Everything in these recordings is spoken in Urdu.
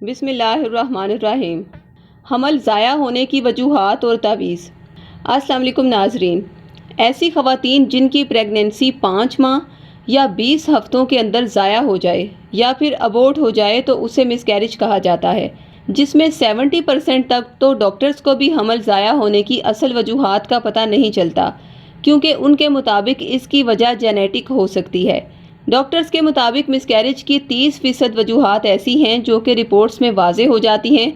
بسم اللہ الرحمن الرحیم۔ حمل ضائع ہونے کی وجوہات اور تعویذ۔ السلام علیکم ناظرین۔ ایسی خواتین جن کی پریگننسی 5 ماہ یا 20 ہفتوں کے اندر ضائع ہو جائے یا پھر ابورٹ ہو جائے تو اسے مس کیریج کہا جاتا ہے، جس میں 70% تک تو ڈاکٹرز کو بھی حمل ضائع ہونے کی اصل وجوہات کا پتہ نہیں چلتا، کیونکہ ان کے مطابق اس کی وجہ جینیٹک ہو سکتی ہے۔ ڈاکٹرز کے مطابق مس کیریج کی 30% وجوہات ایسی ہیں جو کہ رپورٹس میں واضح ہو جاتی ہیں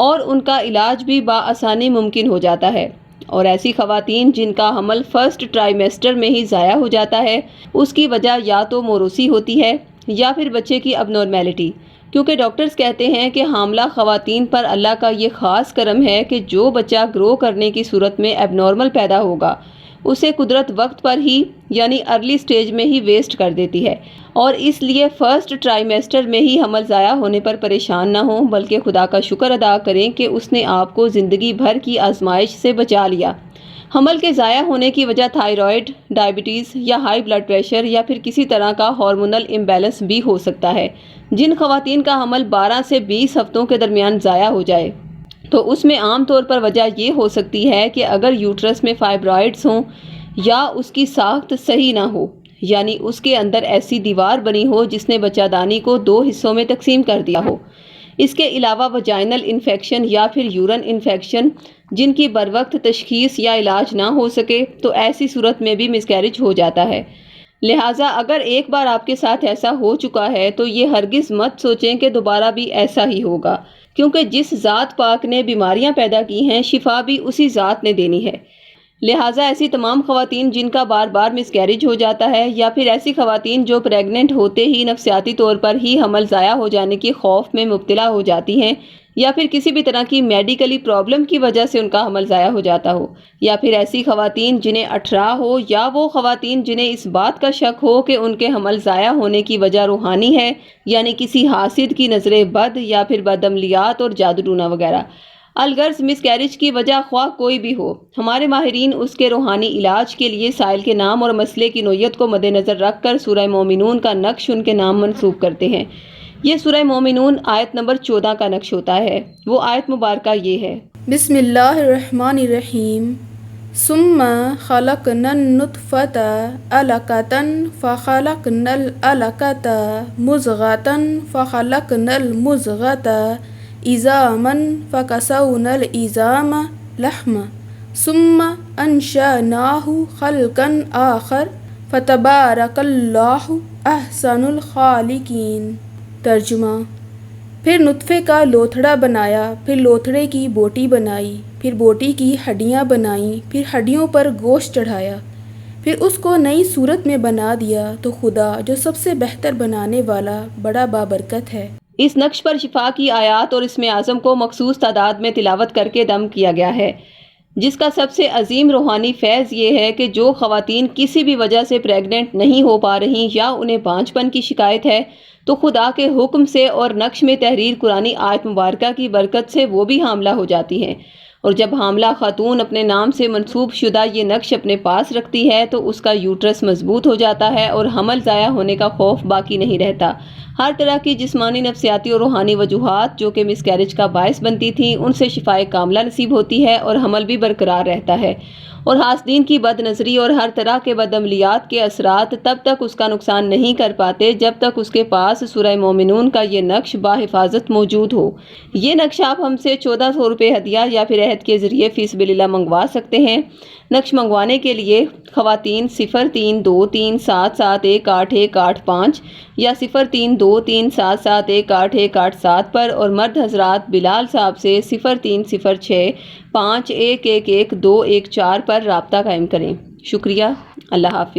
اور ان کا علاج بھی بآسانی ممکن ہو جاتا ہے، اور ایسی خواتین جن کا حمل فرسٹ ٹرائیمیسٹر میں ہی ضائع ہو جاتا ہے، اس کی وجہ یا تو موروثی ہوتی ہے یا پھر بچے کی اب نارمیلٹی، کیونکہ ڈاکٹرز کہتے ہیں کہ حاملہ خواتین پر اللہ کا یہ خاص کرم ہے کہ جو بچہ گرو کرنے کی صورت میں اب نارمل پیدا ہوگا اسے قدرت وقت پر ہی یعنی ارلی سٹیج میں ہی ویسٹ کر دیتی ہے، اور اس لیے فرسٹ ٹرائیمیسٹر میں ہی حمل ضائع ہونے پر پریشان نہ ہوں بلکہ خدا کا شکر ادا کریں کہ اس نے آپ کو زندگی بھر کی آزمائش سے بچا لیا۔ حمل کے ضائع ہونے کی وجہ تھائرائیڈ، ڈائبٹیز یا ہائی بلڈ پریشر یا پھر کسی طرح کا ہارمونل امبیلنس بھی ہو سکتا ہے۔ جن خواتین کا حمل 12 سے 20 ہفتوں کے درمیان ضائع ہو جائے تو اس میں عام طور پر وجہ یہ ہو سکتی ہے کہ اگر یوٹرس میں فائبرائڈز ہوں یا اس کی ساخت صحیح نہ ہو، یعنی اس کے اندر ایسی دیوار بنی ہو جس نے بچہ دانی کو 2 حصوں میں تقسیم کر دیا ہو۔ اس کے علاوہ وجائنل انفیکشن یا پھر یورین انفیکشن جن کی بروقت تشخیص یا علاج نہ ہو سکے تو ایسی صورت میں بھی مس کیریج ہو جاتا ہے۔ لہٰذا اگر ایک بار آپ کے ساتھ ایسا ہو چکا ہے تو یہ ہرگز مت سوچیں کہ دوبارہ بھی ایسا ہی ہوگا، کیونکہ جس ذات پاک نے بیماریاں پیدا کی ہیں شفا بھی اسی ذات نے دینی ہے۔ لہٰذا ایسی تمام خواتین جن کا بار بار مس کیریج ہو جاتا ہے یا پھر ایسی خواتین جو پریگننٹ ہوتے ہی نفسیاتی طور پر ہی حمل ضائع ہو جانے کے خوف میں مبتلا ہو جاتی ہیں، یا پھر کسی بھی طرح کی میڈیکلی پرابلم کی وجہ سے ان کا حمل ضائع ہو جاتا ہو، یا پھر ایسی خواتین جنہیں اٹھرا ہو، یا وہ خواتین جنہیں اس بات کا شک ہو کہ ان کے حمل ضائع ہونے کی وجہ روحانی ہے، یعنی کسی حاسد کی نظر بد یا پھر بدعملیات اور جادو ٹونا وغیرہ۔ الغرض مس کیریج کی وجہ خواہ کوئی بھی ہو، ہمارے ماہرین اس کے روحانی علاج کے لیے سائل کے نام اور مسئلے کی نوعیت کو مد نظر رکھ کر سورہ مومنون کا نقش ان کے نام منسوب کرتے ہیں۔ یہ سورہ مومنون آیت نمبر 14 کا نقش ہوتا ہے۔ وہ آیت مبارکہ یہ ہے: بسم اللہ الرحمن الرحیم ثم خلقنا النطفة علقة فخلقنا العلقة مضغة فخلقنا المضغة عظاما فكسونا العظام لحما ثم انشأناه خلقا آخر فتبارک اللہ احسن الخالقین۔ ترجمہ: پھر نطفے کا لوتھڑا بنایا، پھر لوتھڑے کی بوٹی بنائی، پھر بوٹی کی ہڈیاں بنائیں، پھر ہڈیوں پر گوشت چڑھایا، پھر اس کو نئی صورت میں بنا دیا تو خدا جو سب سے بہتر بنانے والا بڑا بابرکت ہے۔ اس نقش پر شفا کی آیات اور اسم اعظم کو مخصوص تعداد میں تلاوت کر کے دم کیا گیا ہے، جس کا سب سے عظیم روحانی فیض یہ ہے کہ جو خواتین کسی بھی وجہ سے پریگننٹ نہیں ہو پا رہی یا انہیں بانجھ پن کی شکایت ہے تو خدا کے حکم سے اور نقش میں تحریر قرآنی آیت مبارکہ کی برکت سے وہ بھی حاملہ ہو جاتی ہیں، اور جب حاملہ خاتون اپنے نام سے منسوب شدہ یہ نقش اپنے پاس رکھتی ہے تو اس کا یوٹرس مضبوط ہو جاتا ہے اور حمل ضائع ہونے کا خوف باقی نہیں رہتا۔ ہر طرح کی جسمانی، نفسیاتی اور روحانی وجوہات جو کہ مس کیریج کا باعث بنتی تھیں ان سے شفائے کاملہ نصیب ہوتی ہے اور حمل بھی برقرار رہتا ہے، اور حاسدین کی بد نظری اور ہر طرح کے بدعملیات کے اثرات تب تک اس کا نقصان نہیں کر پاتے جب تک اس کے پاس سورہ مومنون کا یہ نقش باحفاظت موجود ہو۔ یہ نقش آپ ہم سے 1400 روپے ہدیہ یا پھر عہد کے ذریعے فی سبیل اللہ منگوا سکتے ہیں۔ نقش منگوانے کے لیے خواتین 032377181885 یا 032377181887 پر، اور مرد حضرات بلال صاحب سے 030651111214 پر رابطہ قائم کریں۔ شکریہ۔ اللہ حافظ۔